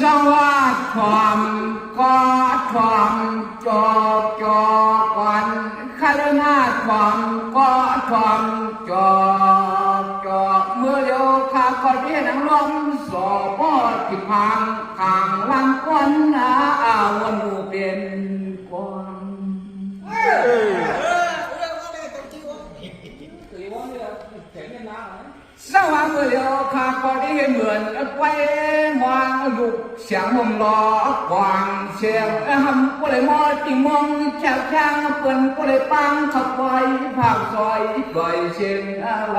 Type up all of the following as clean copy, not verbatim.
สวัสดิ์ความก็ความจอบจอกันคารนาความก็ความจอบจอเมื่อเดียวข้าก็เรียนลมสอบที่พังกลางลำก้นนาวันนูเป็นความสว่างเมื่อเดียวข้าก็ได้เห็นเหมือนไว้วางลูกเสียงมองล้อกวางเสียงหำก็เลยมอติมองแฉกแฉงเปิ่นก็เลยปังขับไปภาคซอยปล่อยเสียงอะไร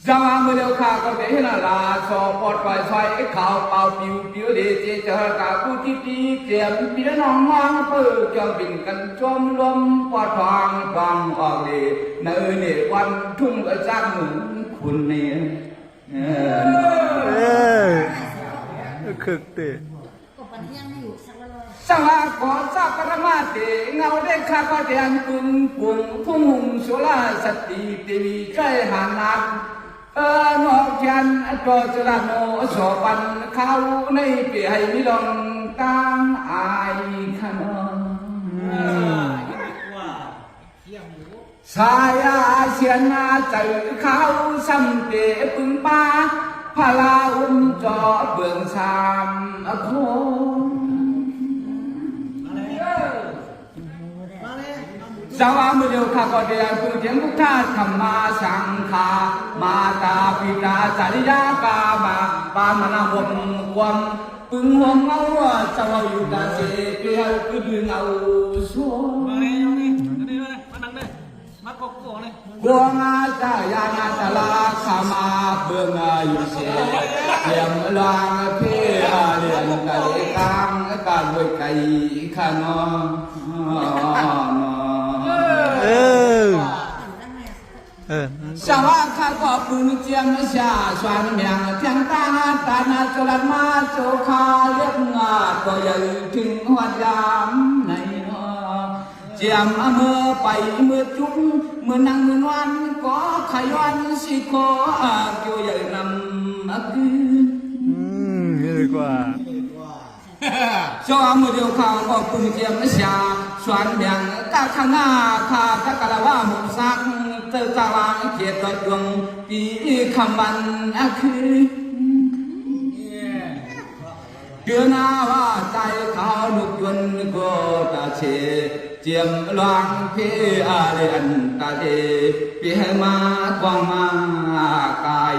สว่างเมื่อเดียวข้าก็ได้เห็นลาสอปอดปล่อยซอยข่าวเป่าปิวปิวเดเจเจอกาผู้ที่ตีเจียมปีน้องมองเปิดจอมบินกันจมลมปอดทางฟังออกเลยในเนวันทุ่งกระซังคุณเนี่ยคึกติสังหารก่อสักการมาเตเงาเด็กข้าก็เดียนกุนปุ่งทุ่งสุราสติเทวีใจหานักนอกยันจอจระโนสอบันเขาในเปียให้มิลองตั้งอายขนมสายาเสียนาใจเขาซ้ำเตะปึงป้าพลาจอเบื้องสามโคสาวมือเดียวข้าก็เดียนพึ่งเทียงพุทธะธรรมาสังฆามาตาปิตาจาริยากามาปามนาหงความปึงหงเอาเจ้าอยู่กาเสเปียวคือดึงเอาสู้มาเลยมานั่งเลยมาโกโก้เลยกวงอาจายานาตลาขามาเบื้องอายุเสียเทียมลางเพียเรียนกะเลกางการด้วยไก่ขานอนสวัสดิ์ข้าก็ปุญเจียมชาสวานเมียงเทียงตาตานาจรันมาโจคาเลี้ยงงาก็ยังถึงหัวยามในเจียมเมื่อไปเมื่อจุ้งเมื่อนั่งเมื่อวันก็ขยันสิโคเกี่ยวใหญ่นำมาคืนนี่ดีกว่าสวามือเดียวข้าก็ปุญเจียมชาสวานเมียงตาข้างหน้าข้าตะกะละว่าหมุนซักเติร์ตาวางเกียรติดวงปีคำบันคือเดือนหน้าว่าใจเขาลุกยนก็ตาเชเจียมลางเพอะไรอันตาเดเปียมากวางมากาย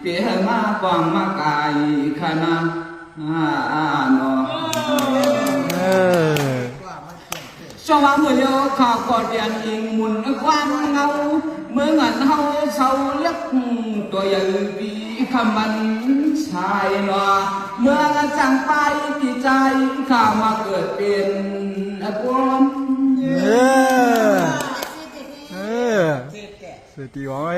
เปียมากวางมากายขณะนอสว่างเมื่อเดียวข้าก็เดียนอิงมุนความเงาเมื่อเงินเฮาเศร้าเล็กตัวใหญ่ปีคำมันชายหนอเมื่อจังไปที่ใจข้ามาเกิดเป็นความเสตีไว้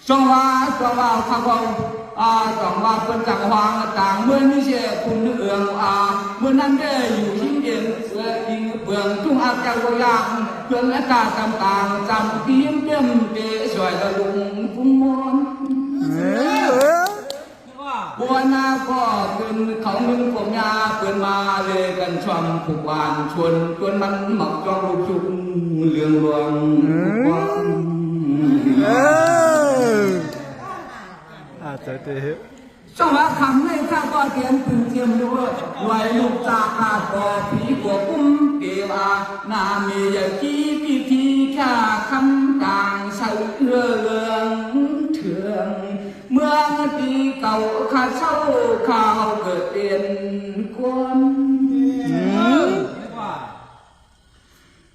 จงว่าข้าก็จงว่าเป็นจังหวะต่างเมื่อนี้เสียคุณเอื้องเมื่อนั้นได้อยู่ที่เย็นเสืออิงเบื้องทุ่งอาเจ้าก็ยางเพื่อนและกาจำต่างจำเพียงเปี่ยมเตะสวยละลุงพุ่งมอนบัวนาก็เป็นเขาเงินผมยาเปิดมาเลยกันชมผูกวานชวนมันหมักจองลูกจุกเรื่องรวงจะเตะสวัสดิ์คำให้ข้าก็เตียนพึ่งเทียมด้วยไว้ลูกจากข้าก็ผีกัวกุ้มเกวานามีอย่างที่พิธีข้าคำต่างใส่เรื่องเถื่อนเมื่อปีเก่าข้าเช่าข้าวเกิดเป็นคน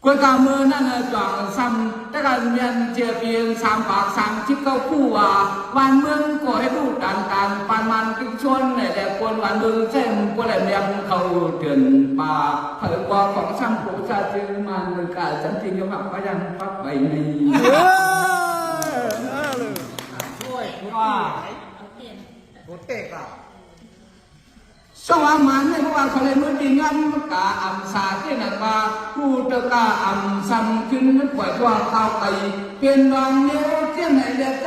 กวยกามือนั่นจ่องซ้ำแต่กันเมียนเจียเพียงสามปากสามชิบเก้าคู่วันเมืองก็ให้ดูดันปานมันกิชนแต่คนวันเมืองเช่นคนแหลมยำเขาเตือนป่าเผยกว่าของซ้ำผู้ชาจือมันกาจันทิงกับพยังพักไปนี้ช่วยว่าโคตรเตะอ่ะสว่างมันในพวกเขาเลยมือดีงั้นกาอัมสาที่นั่นมาผู้ตะกาอัมซ้ำขึ้นปล่อยทั่วข้าวไตเป็นรองเนี้ยเที่ยงไหนเด็กใจ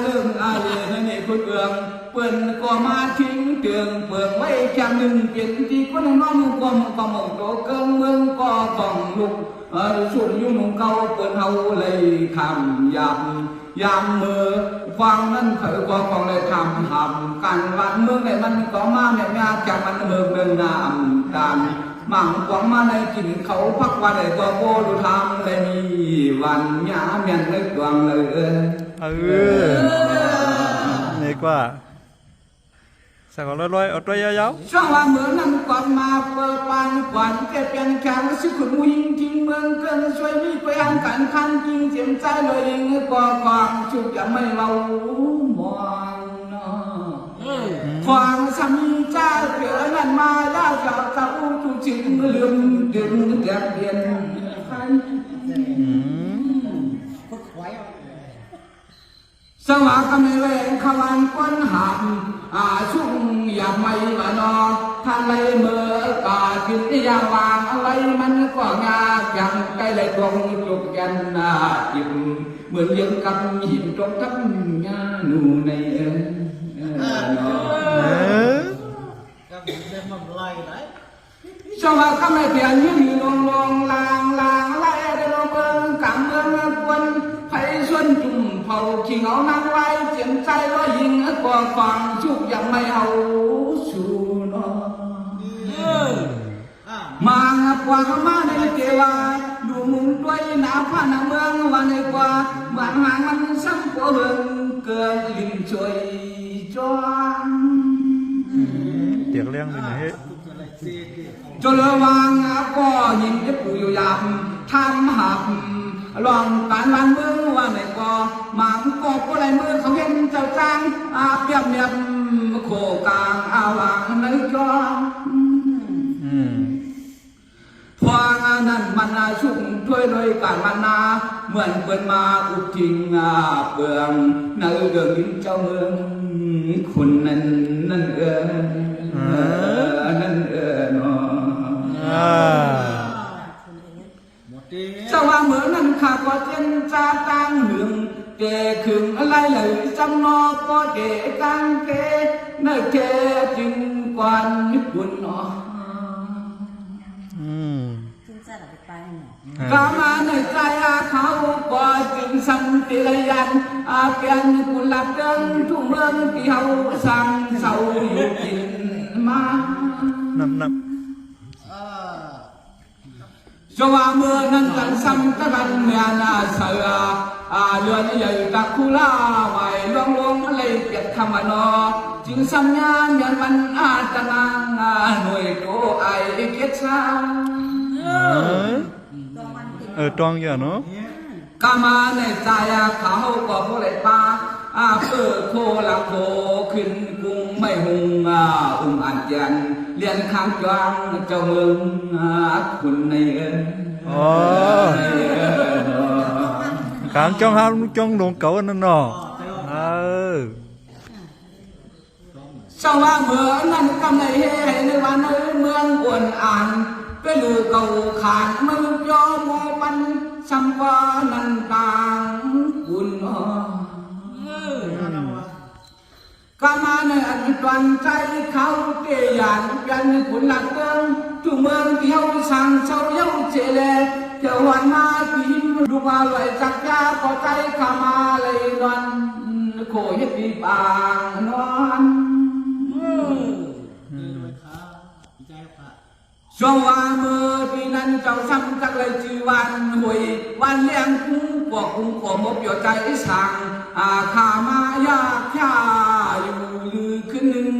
เรื่องนั่นนี่คุณเอืองเปิ้นก็มาทิ้งเตืองเปิงไว้แค่หนึ่งเปลี่ยนที่คนน้องก็มองโตเกินเมืองก็ต้องลุกสุดยุ่งเก่าเปิ้นเฮาเลยคำยำมือฟังนั้นเผยกว่าฟังเลยทำกันวันเมืองไหนมันก็มาแม่ยาจากมันเมืองเดินน้ำตาลมั่งกวางมาในกินเขาพักวันไหนก็โบดูทำเลยมีวันหยาเมียนเลยกวางเลยนี่กว่าสักร้อยเอาตัวยาวช่วงว่าเมืองนั้นก่อนมาเปิดปานกวนแกเปลี่ยนแขนสิขุนมุยจริงเมืองเกินช่วยมีไปอันกันคันจริงเสียงใจเลยยิงก่อความชุกจะไม่เบามองความสามีเจ้าเกิดนั้นมาแล้วจะเข้าทุกสิ่งลืมดึงแดดเย็นสว่างกำเนิดขวันก้นหามชุ่มอย่าไม่มานอท่านเลยเมื่อกาจิตยาวางอะไรมันก็งาอย่างใกล้เลยตรงจุกยันจิมเหมือนยังกำหินตรงทับงาหนูในสว่างกำเนิดเพียงยืนลงลางไล่ได้ลงเบิ่งกำเมืองควนไผ่ส่วนจุ่มเผาขิงเอานางไว้เจียมใจร้อยยิงกว่าฟังชุกยังไม่เอาสู่นอมากว่ามาในเกวาดูมุงด้วยหนาผ้าหนาเมืองวันในกว่าบ้านหางมันซ้ำกว่าเบิ่งเกิดลิ้นช่วยจวนเตียงเลี้ยงเป็นไงจนระวังก็ยิงจะปู่อยู่ยามทำหับลองการวันเมืองว่าไหนก็มังก็ผู้ใดมือเขาเห็นเจ้าจางเปียบเนียบโคกลางวางในจอพวงนั้นมันชุ่มช่วยเลยการมันนาเหมือนเปิดมาอุดทิ้งเปลืองในเรื่องดินเจ้าเมืองคนนั้นนั่นนั่นเนาะสว่างเหมือนนั้นข้าก็เจนจะตั้งหนึ่งเกขึงอะไรเลยจำนอก็เกกังเกนั่นเกจึงกวนญี่ปุ่นเนาะกามาในใจเขาก็จึงสัมติระยันเปลี่ยนกุหลาบเดินทุกเมืองที่เขาสั่งเศร้าอยู่กินมานับสว่าเมื่อนั้นกันซ้ำตะกันเมียนาเสือเรือนใหญ่ตะคุลาไหวลงอะไรเปียกคำนอจึงสัญญาณยันมันตะนางหน่วยโตไอเกศตองอย่างเนาะกามาในใจเขาก็ผู้ใดปาเปิดโคละโคขึ้นกุ้งไม่หุงอันยันเรียนข้างจางเจ้าเมืองคุณในข้างจองห้ามจองหลงเก่านั่นเนาะสว่าเมื่อนั้นกำในในวันเมืองอ้วนอ่านก็ลือเก่าขาดมือยอมปันสัมวานันตางคุณกามาในอันตวันใจเขาเกียนกันคุณหลักเดิมทุกเมืองที่เขาสั่งเช่าเย้าเจเลเจ้าวันมาปีนดูมาไหลจักยาพอใจขามาเลยนอนโคเฮ็ดปีปางนอนช่วงวันเมื่อปีนั้นเจ้าซ้ำจักเลยจีวันหวยวันเลี้ยงคุ้งกว่าคุ้งกว่ามบอยู่ใจสั่งข้ามายากชาอยู่ลือขึ้นหนึ่ง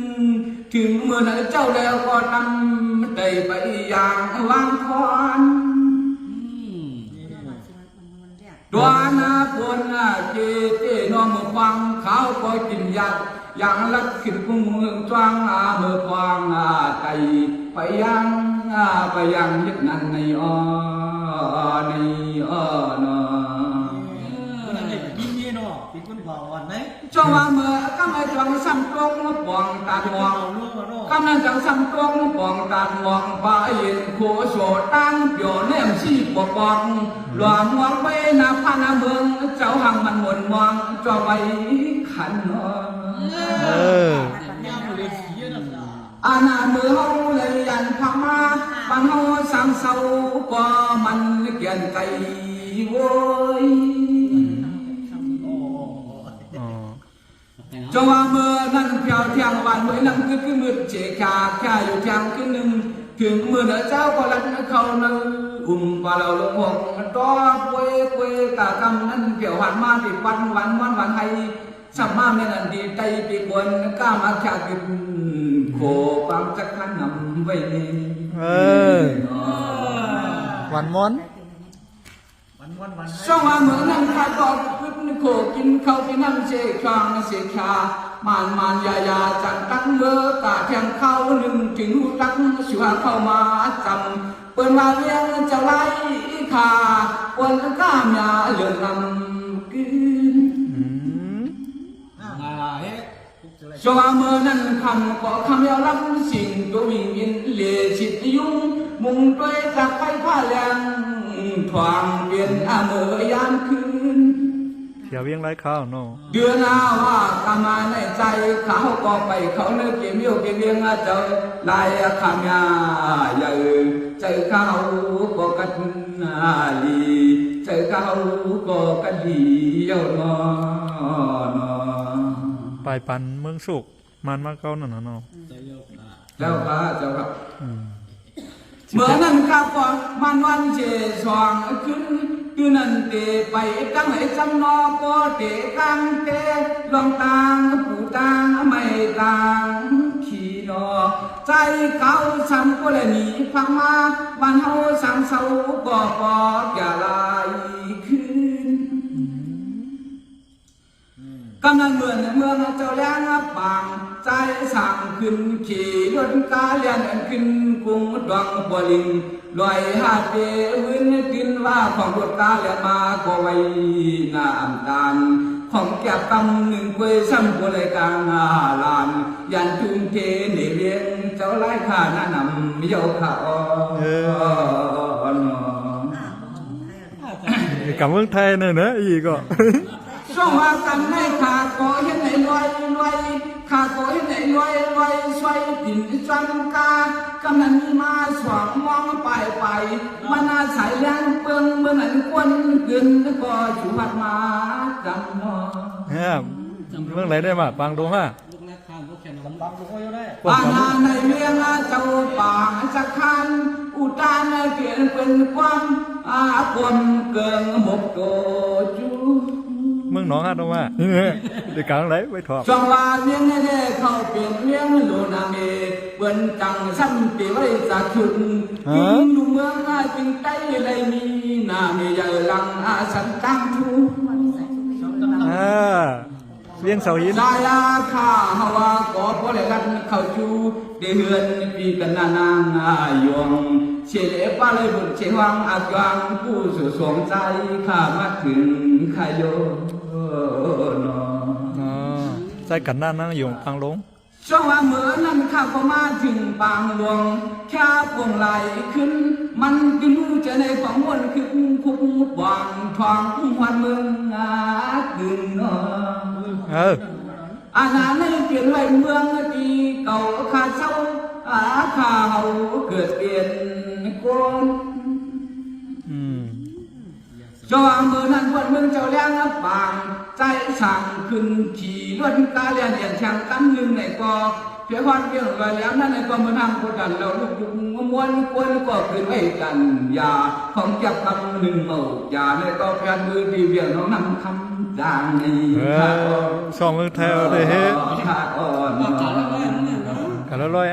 ถึงเมื่อนั้นเจ้าแล้วก็นำได้ไปอย่างวางคอนดวนาพลเจน้องมือฟังเขาก็กินยาอย่างลักขิดกุ้งเมืองจวางมือฟังไตไปยังยึดนั่นในนอนั่นเองพี่เนาะพี่คนบอกวันไหม cho hoa mưa các mày chẳng xăm trông nó bỏng tạt mỏng các mày chẳng xăm trông nó bỏng tạt mỏng bà yên khổ sổ tăng biểu nệm chi bỏ bỏng loạn mỏng bê na pha na mương cháu hàng mặt muộn mỏng cho mày khăn nó na mưa hông lấy ăn thăm ma bằng hông sang sâu qua mình kiện cây vôi cho hoa mưa năn theo theo bạn mỗi năm cứ mượn chế cảอยู่ทางcứ nưngถึงmưa nởเจ้าก็รักเขานั่งqua đầu lông hồng to quê cả cămนั่นเกี่ยวหันมาติวันให้สัมมาเมนันดีใจปีบนก้ามาแค่กินโคปังจักขันนำไว้วันม้อนช่องว่าเหมือนนั่งคาดอกขึ้นโคกินเขาไปนั่งเชคางเสียขามานยาจังตั้งเมื่อกาเทียงเข้าหนึ่งถึงหูตั้งชัวเข้ามาจำเปิดมาเลี้ยงเจ้าไล่ขาปนก้ามยาเหลืองนำกินช่วงเมื่อนั้นคำก็คำยาวรับสิ่งตัววิ่งวินเลี้ยชิดยุ่งมุ่งด้วยจากไฟผ้าแรงทวงเปลี่ยนเมื่อยามคืนเที่ยวเวียงไรข้าวโน่เดือนหน้าว่ากามาในใจเขาก็ไปเขาเนื้อเกี่ยวเกี่ยวเวียงเจอลายคำยาใหญ่ใจเขาก็กันลีใจเขาก็กันลีเยอะนอนปลายปันเมืองสุกมันมาเก้านั่นน่ะเนาะแล้วพระเจ้าครับเมื่อนั้นข้าฟังมันวันเจสว่างขึ้นคือนั่นเตไปตั้งไหนจำนอก็เตตั้งเตลองต่างผู้ต่างไม่ต่างขี่นอใจเขาซ้ำก็เลยหนีพังมาบ้านเฮาสังเสาก็ปออย่าลายขึ้นกำนันเมืองเจ้าแรงปางใจสั่งขึ้นขี่รถกาเลียนขึ้นกุงดวงบลิงลอยหาเตวินกินว่าของรถกาเลียนมาก็ไว้น้ำตาลของแก็บกำหนึ่งกวยซ้ำก็เลยกลางลานยันจุงเทหนีเลี้ยงเจ้าไล่ข้าหน้านำเยาขากับเมืองไทยเนี่ยนะอีกก็ช่วงว่ากันให้ขาโกยไหนลอยขาโกยไหนลอยสวยติ่นจังกากำนันมาสว่างมองไปมันอาศัยยังเปิงเมื่อนั้นควนเกินก็อยู่หัดมาจำนอเมืองไหนได้มาปางดงฮะอาณาในเมียงเจ้าป่าสักคันอุตานเปลี่ยนเป็นความคนเกินหมกโตจูเมืองหนองฮะตรงว่าเด็กกลางไหนไว้ถอดช่วงว่าเลี้ยงได้เข้าเปลี่ยนเลี้ยงโลนาเมเปิ้นจังซ้ำปีไว้จากชุนกินอยู่เมืองจึงใต้เลยมีนาเมยหลังสันตั้งทูเลี้ยงเสาหินสายาข้าฮาวาก็พอเลยกันเข้าชูเดือนปีกันนางยงเฉลป้าเลยบุญเชวังอักยังผู้สุสวงใจข้ามาถึงขายโยนใจกันนั่นนั่งอยู่ปางลงช่วงว่าเมื่อนั้นข้าก็มาถึงปางหลวงแค่พวงไหลขึ้นมันจึงจะในของวนขึ้นคุกวางทองวันเมืองขึ้นอาณาในเปลี่ยนไว้เมืองตีเก่าข้าเศร้าข้าเฮาเกิดเปลี่ยนคนจอมเมื่อนั้นวันเมืองเจ้าแรงปางใจสั่งขึ้นขี่รถกาเลียนเดียนช่างกันหนึ่งในก็เพียงวันเพียงลอยแล้วนั่นในก็มือนำกดดันเราลูกยุงม้วนควนก็ขึ้นไว้กันยาของจับคำหนึ่งเมายาในก็เพียงมือที่เวียนน้องนำคำด่างนี้สองมือแถวเลยเฮ้กันแล้วลอย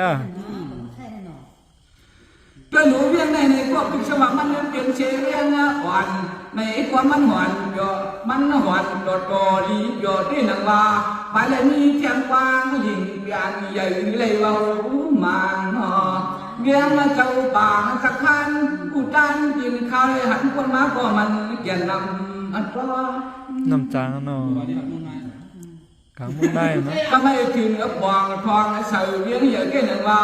ก็หนูเวียงในพวกพิศวามันเปลี่ยนเชเวียงอ่อนในความมันหวานเยอะมันหวานโดดลีเยอะที่หนังว่าไปเลยมีเทียมกว้างหลิงเปลี่ยนใหญ่เลยว่ามังเวียงเจ้าป่าสักคันอุตันกินข้าวเลยหันคนมาก็มันเกี่ยนนำอันตรน้ำจางเนาะ กลางเมืองได้เนาะ ก็ไม่ถึงกับบองทองใส่เวียงอย่างแค่หนึ่งว่า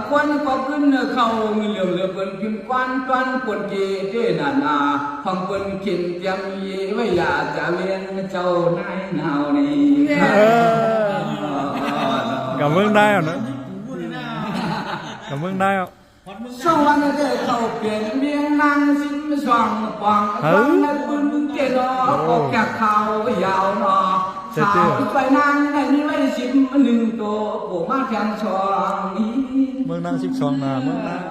ควันก็ขึ้นเข้าเงินเหลืองเหลือเปินพิมพ์ควันตอนปวดเกเด้นานาฟังเปินกินเตรียมเย่ไว้อยากจะเวียงเจ้านายหนาวนี่ กลางเมืองได้เนาะกลางเมืองได้อ่ะ สองวันเด้เข้าเปลี่ยนเวียงนางสิมสว่างปองฟังในปืนเกนอก็แก่เขายาวนอสาวไปนางในนี้ไว้สิมหนึ่งตัวโผมาแทงช่องนี้ เมืองนาง12นาเมืองนาง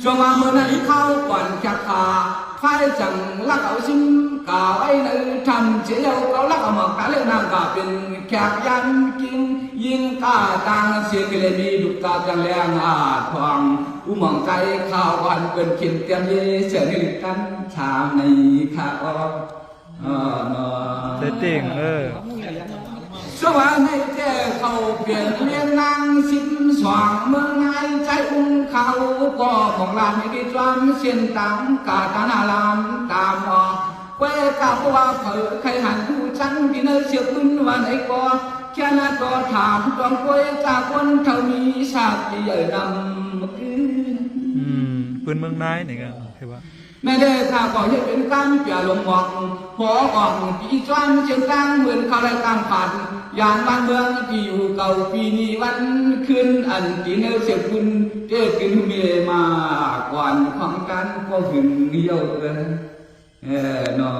ช่วงมาเมื่อนั้นเข้าก่อนจักขาไฟจังลักเอาชิ้นกาไว้ในทำเสียเราลักเอาหมอกกาเล่นนางกาเป็นแขกยันกินยิงกาตังเสียงเลยมีดุกาจังแรงอาทองอุมองใจข้าววันเป็นขินเตรียมเยเสียงนิกันชามในข้าวเซตติ้งสว่างให้แจ้เขาเปลี่ยนเรียนนางสิมสว่างเมืองไงใจอุ้งเขาก็ของลานให้ดีจอมเส้นตังกาตานาลามตามออกเวกาว่าเผอใครหันผู้ฉันพี่เนอเสียคุณวันไอ้ก็แค่นั้นก็ถามจอมกวยจากคนเท่ามีชาติใหญ่นำคืน ปืนเมืองนายนี่ก็ใช่ปะ แม่เด้ข้าก็ยังเป็นการเปียลงหมอกหัวอ่อนปีจวนเชียงตั้งเหมือนเขาไรกลางผ่านยานบ้านเมืองที่อยู่เก่าปีนี้วันขึ้นอันที่เนื้อเสียคุณเจ้ากินเมียมาก่อนของกันก็หึงเยี่ยวเลยนอ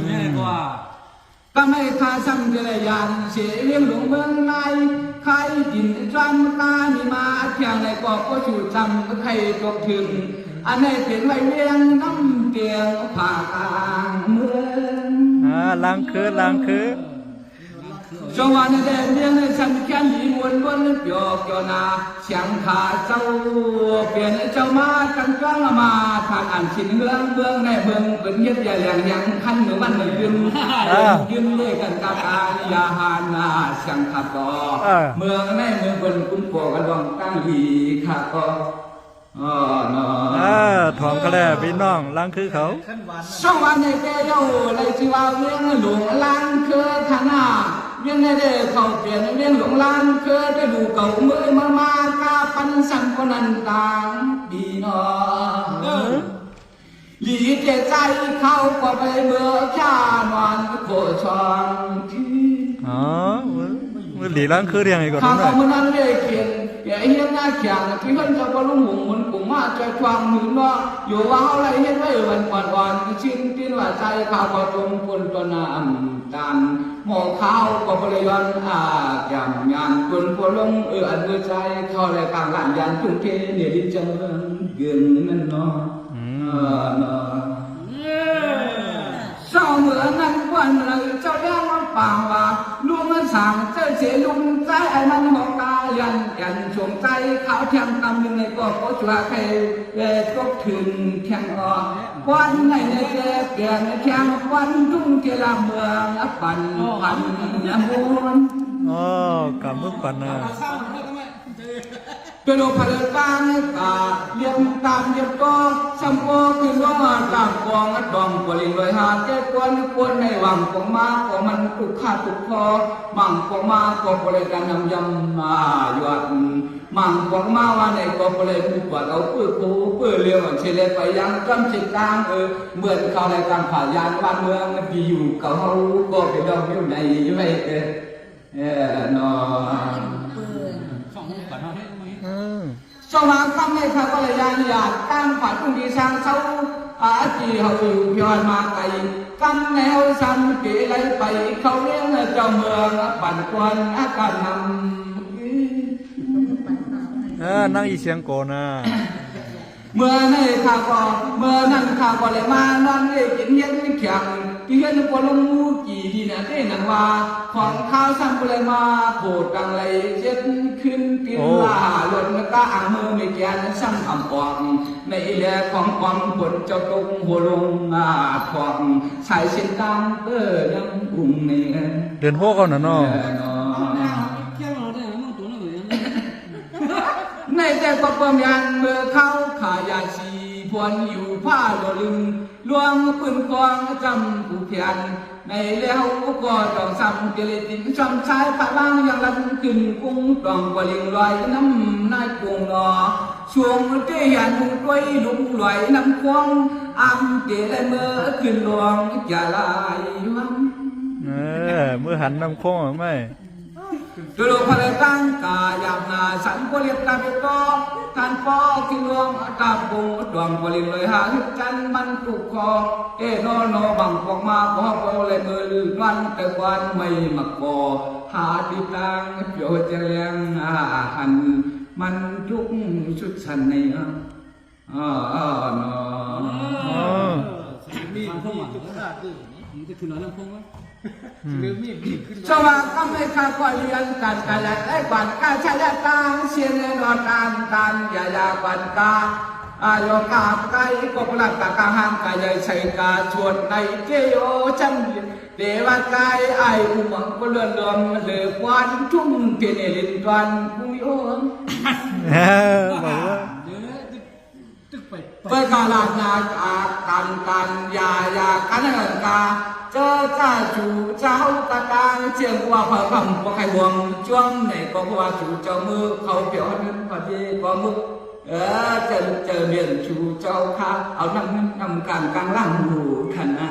แม่กว่าก็ไม่ข้าซ้ำเจริญยานเสียเลี้ยงหลวงเมืองในใครดินจวนตามีมาเที่ยงในก็ก็ชูจำก็ใครตกถึงอันนี้เป็นไว้เลี้ยงน้ำเตียงผ่ากลางเมืองล้างคือสวรรค์เด่นเลี้ยงฉันแค่มีมวลล้วนหยอกนาเสียงขาเจ้าเปลี่ยนเจ้ามากันกลางมาทางอันชินเมืองเมืองในเมืองเป็นเย็ดใหญ่แหลงยังขันเหนือวันยืนยืนเล่กันกาการยาหานาเสียงขับต่อเมืองในเมืองบนกุ้งโปกันลองตั้งหีขาก็ถอมกระแลพี่น้องล้างคือเขาช่องวันในเกยโย่เลยจีว่าเวียงหลวงล้านเคยขนาเวียงในเด้เขาเปลี่ยนเวียงหลวงล้านเคยได้ดูเก่าเมื่อมากาปันสันคนนั้นต่างดีนอหลีเจใจเขาก็ไปเมื่อข้านอนโคชองที่มือหลีล้างคือเรียงไงก่อนข้าวมันนั้นเลยเขียนอย่าเฮียนหน้าเขียนที่เพิ่นจะบรรลุหงมันกุมาจะควางมือเนาะอยู่ว่าเขาไรเฮ็ดไว้วันก่อนชิ้นที่ว่าใจข้าวก็ตรงคนตัวน้ำตาลหมอข้าวก็บริยอนอย่างงานคนพลงอันเมื่อใจเข้าเลยกลางหลานยันทุ่งเทเนี่ยดิจังเกินนั่นเนาะเจ้าเหมือนนั้นวันเลยเจ้าเลี้ยงมันป่างว่าลุงมันสั่งเจ้าเสียลุงใจไอ้มันหอกตายันชวงใจเขาเทียมตำยังไงก็โคชัวใครก็ถึงแข่งออกวันไหนในเจ็บเปลี่ยนแข่งวันทุ่งเกลาเมืองปั่นพันน้ำมูลกำมือปั่นนะเป็นโอภาษาตาเลี้ยงตามเลี้ยงก็สัมโพขึ้นว่าตามกองดองบริเวณหาเจ้าควรในวังของมาของมันตุกขาตุกคอมั่งของมาก็บริการยำมาหยดมั่งของมาว่าในก็บริผู้กว่าเราเพื่อเลี้ยงเฉลี่ยไปยังจำจิตตางเหมือนเขาในการผ่ายานบ้านเมืองที่อยู่เขาก็ไปดองอยู่ในไม่นอนสว่างคำในข้าก็เลยยานหยาดตั้งฝันตุ้งดีสร้างเสาจีเขาอยู่ย้อนมาไกลกำแนวซ้ำเกลัยไปเขาเลี้ยงเจ้าเมืองปั่นควันอากาศนำนั่งอีเสียงโกนะเมื่อในข้าก็เมื่อนั้นข้าก็เลยมานอนเลยกินเย็นแข็งที่เห็นคนลงมูกี่ดีนะได้นังว่าของข้าวซ้ำก็เลยมาโผล่กังเลยเจ็ดขึ้นกินลาหล่นก็อ่างมือไม่แก่ซ้ำอ่ำปองในแหล่ของความผลเจ้าตรงหัวลงทองสายเส้นตามยังอุ่งเนี่ยเดินหัวเขาหน่ะเนาะในแต่ก็เปิ่มยันเมื่อเขาขายาชีพ พวนอยู่ผ้าโลลึงลวงปืนกองจำผู้เพียนในแล้วก็ต้องซ้ำเจริญซ้ำชายพระล่างยังลันขึ้นกุ้งต้องกว่าลิงลอยน้ำนายกรุงนอช่วงเตี้ยนมุงด้วยลุงลอยน้ำควงอ้ำเจริญเมื่อขึ้นหลวงอย่าลายวัน มือหันนำโค้งไม่ จุลภะกังกายามนาสันโกเลียตาเบโตท่านพ่อกิลวงตาบุงดวงบริลอยหาจันมันตุกคอเอโนโนบังปอกมาพอโปเลยมือลือวันแต่วันไม่มักกอหาดิตังโยเจริญหันมันทุกชุดชันในนมีดที่ตุ๊กตาตื้อมึงจะขึ้นหน่อยลำโพงไหมหรือมีดขึ้น สว่างก็ไม่ขาดคอยเรียนการกาลได้กวนการใช้ยาตาเสียงนอนการยากวนกาอายกาไกก็พลัดตากาหันกายใช้กาชวนในเจโอจันเดวกายไออุมังก็เลื่อนลมเหลือควันทุ่งเกเนลินตวันกุมิโอ บอกว่า เดี๋ยวนะตึกไป เปิดกาลานาการยากันกาเจอกาจูเจ้ากะกางเจียงว่าพระคำว่าใครวงจ้วงไหนก็ว่าจูเจ้ามือเขาเปียวนั้นพอดีก็มือเจอเรียนจูเจ้าค่ะเอานำการกลางล่างหูขันนะ